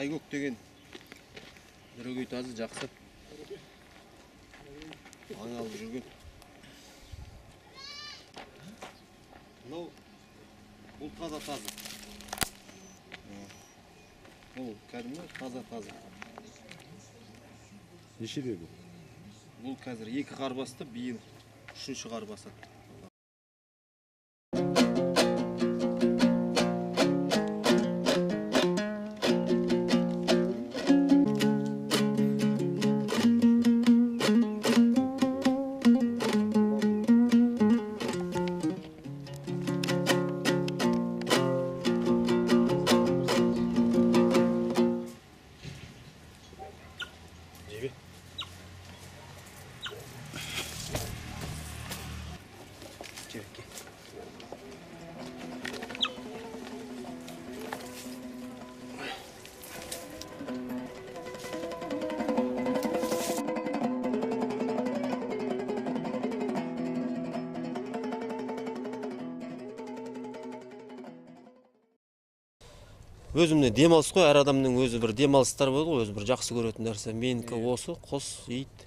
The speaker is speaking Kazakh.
Тайгөк деген бірігей тазы жақсы аң алып жүрген. Бұл таза тазы. Бұл кәдімгі таза тазы. Нешеде бұл? Бұл қазір 2 қар басты, биыл 3-ші қар басады. Өзімде демалыс қой, әр адамның өзі бір демалыстар болды ғой, өзі бір жақсы көретін нәрсе. Менікі осы, құс, ит.